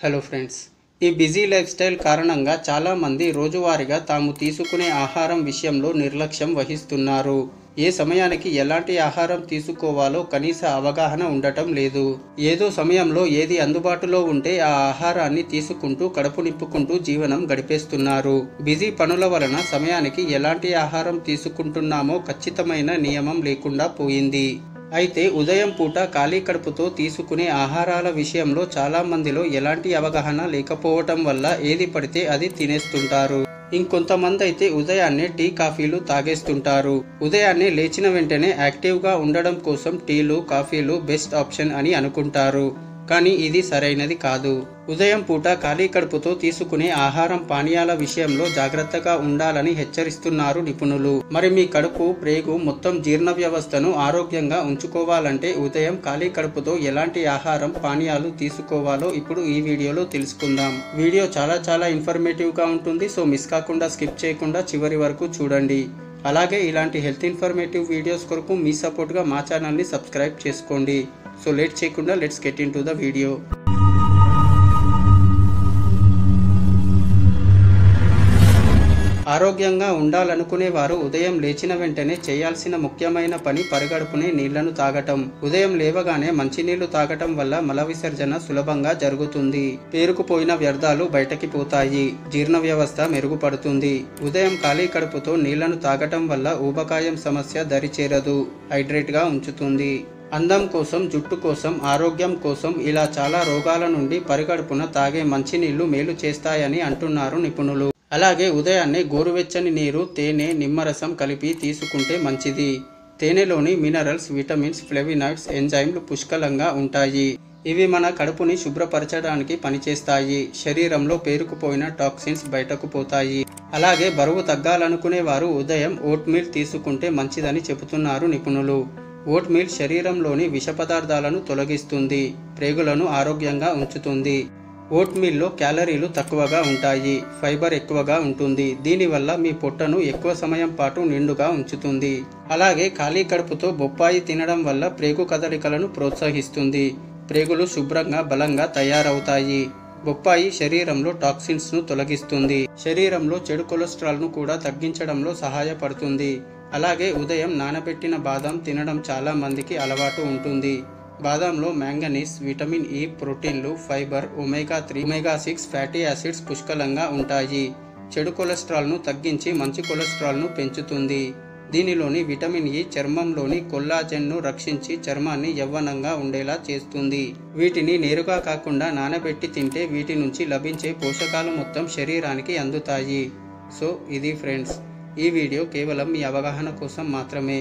Hello friends, ఈ busy life style కారణంగా చాలామంది రోజువారీగా తాము తీసుకునే ఆహారం విషయంలో నిర్లక్ష్యం వహిస్తున్నారు. ఏ సమయానికి ఎలాంటి ఆహారం తీసుకోవాలో కనీస అవగాహన ఉండటం లేదు. ఏదో సమయంలో ఏది అందుబాటులో ఉంటే ఆ ఆహారాన్ని తీసుకుంటూ కడుపు నింపుకుంటూ జీవనం గడిపేస్తున్నారు. బిజీ పనుల వలన సమయానికి ఎలాంటి ఆహారం తీసుకుంటున్నామో ఖచ్చితమైన నియమం లేకుండా పోయింది. అయితే ఉదయం పూట ఖాళీ కడుపుతో తీసుకునే ఆహారాల విషయంలో చాలా మందిలో ఎలాంటి అవగాహన లేకపోవటం వల్ల ఏది పడితే అది తినేస్తుంటారు. ఇంకొంతమంది అయితే ఉదయాన్నే టీ కాఫీలు తాగేస్తుంటారు. ఉదయాన్నే లేచిన వెంటనే యాక్టివ్గా ఉండడం కోసం టీలు కాఫీలు బెస్ట్ ఆప్షన్ అని అనుకుంటారు. కానీ ఇది సరైనది కాదు. ఉదయం పూట ఖాళీ కడుపుతో తీసుకునే ఆహారం పానీయాల విషయంలో జాగ్రత్తగా ఉండాలని హెచ్చరిస్తున్నారు నిపుణులు. మరి మీ కడుపు ప్రేగు మొత్తం జీర్ణ వ్యవస్థను ఆరోగ్యంగా ఉంచుకోవాలంటే ఉదయం ఖాళీ కడుపుతో ఎలాంటి ఆహారం పానీయాలు తీసుకోవాలో ఇప్పుడు ఈ వీడియోలో తెలుసుకుందాం. వీడియో చాలా ఇన్ఫర్మేటివ్ గా ఉంటుంది. సో మిస్ కాకుండా స్కిప్ చేయకుండా చివరి వరకు చూడండి. అలాగే ఇలాంటి హెల్త్ ఇన్ఫర్మేటివ్ వీడియోస్ కొరకు మీ సపోర్ట్గా మా ఛానల్ని సబ్స్క్రైబ్ చేసుకోండి. సో లేట్ చేయకుండా let's get in to the video. ఆరోగ్యంగా ఉండాలనుకునే వారు ఉదయం లేచిన వెంటనే చేయాల్సిన ముఖ్యమైన పని పరిగడుపునే నీళ్లను తాగటం. ఉదయం లేవగానే మంచినీళ్లు తాగటం వల్ల మల విసర్జన సులభంగా జరుగుతుంది. పేరుకుపోయిన వ్యర్థాలు బయటకి పోతాయి. జీర్ణ వ్యవస్థ మెరుగుపడుతుంది. ఉదయం ఖాళీ కడుపుతో నీళ్లను తాగటం వల్ల ఊబకాయం సమస్య దరిచేరదు. హైడ్రేట్ గా ఉంచుతుంది. అందం కోసం, జుట్టు కోసం, ఆరోగ్యం కోసం ఇలా చాలా రోగాల నుండి పరిగడుపున తాగే మంచినీళ్లు మేలు చేస్తాయని అంటున్నారు నిపుణులు. అలాగే ఉదయాన్నే గోరువెచ్చని నీరు, తేనె, నిమ్మరసం కలిపి తీసుకుంటే మంచిది. తేనెలోని మినరల్స్, విటమిన్స్, ఫ్లేవినాయిడ్స్, ఎంజైమ్లు పుష్కలంగా ఉంటాయి. ఇవి మన కడుపుని శుభ్రపరచడానికి పనిచేస్తాయి. శరీరంలో పేరుకుపోయిన టాక్సిన్స్ బయటకు పోతాయి. అలాగే బరువు తగ్గాలనుకునే వారు ఉదయం ఓట్ మీల్ తీసుకుంటే మంచిదని చెబుతున్నారు నిపుణులు. ఓట్ మీల్ శరీరంలోని విష పదార్థాలను తొలగిస్తుంది. ప్రేగులను ఆరోగ్యంగా ఉంచుతుంది. ఓట్ మీల్లో క్యాలరీలు తక్కువగా ఉంటాయి. ఫైబర్ ఎక్కువగా ఉంటుంది. దీనివల్ల మీ పొట్టను ఎక్కువ సమయం పాటు నిండుగా ఉంచుతుంది. అలాగే ఖాళీ కడుపుతో బొప్పాయి తినడం వల్ల ప్రేగు కదలికలను ప్రోత్సహిస్తుంది. ప్రేగులు శుభ్రంగా బలంగా తయారవుతాయి. బొప్పాయి శరీరంలో టాక్సిన్స్ ను తొలగిస్తుంది. శరీరంలో చెడు కొలెస్ట్రాల్ ను కూడా తగ్గించడంలో సహాయపడుతుంది. అలాగే ఉదయం నానబెట్టిన బాదం తినడం చాలా మందికి అలవాటు ఉంటుంది. బాదంలో మ్యాంగనీస్, విటమిన్ ఇ, ప్రోటీన్లు, fibre, omega 3, omega 6 fatty acids పుష్కలంగా ఉంటాయి. చెడు కొలెస్ట్రాల్ను తగ్గించి మంచి కొలెస్ట్రాల్ను పెంచుతుంది. దీనిలోని విటమిన్ ఇ చర్మంలోని కొల్లాజెన్ను రక్షించి చర్మాన్ని యవ్వనంగా ఉండేలా చేస్తుంది. వీటిని నేరుగా కాకుండా నానబెట్టి తింటే వీటి నుంచి లభించే పోషకాలు మొత్తం శరీరానికి అందుతాయి. సో ఇది ఫ్రెండ్స్, ఈ వీడియో కేవలం మీ అవగాహన కోసం మాత్రమే.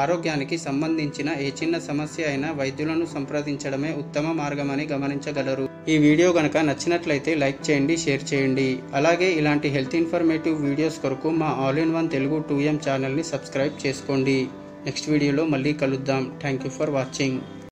ఆరోగ్యానికి సంబంధించిన ఏ చిన్న సమస్య అయినా వైద్యులను సంప్రదించడమే ఉత్తమ మార్గమని గమనించగలరు. ఈ వీడియో గనక నచ్చినట్లయితే లైక్ చేయండి, షేర్ చేయండి. అలాగే ఇలాంటి హెల్త్ ఇన్ఫర్మేటివ్ వీడియోస్ కొరకు మా all in one Telugu 2M ఛానల్ని సబ్స్క్రైబ్ చేసుకోండి. నెక్స్ట్ వీడియోలో మళ్ళీ కలుద్దాం. Thank you for watching.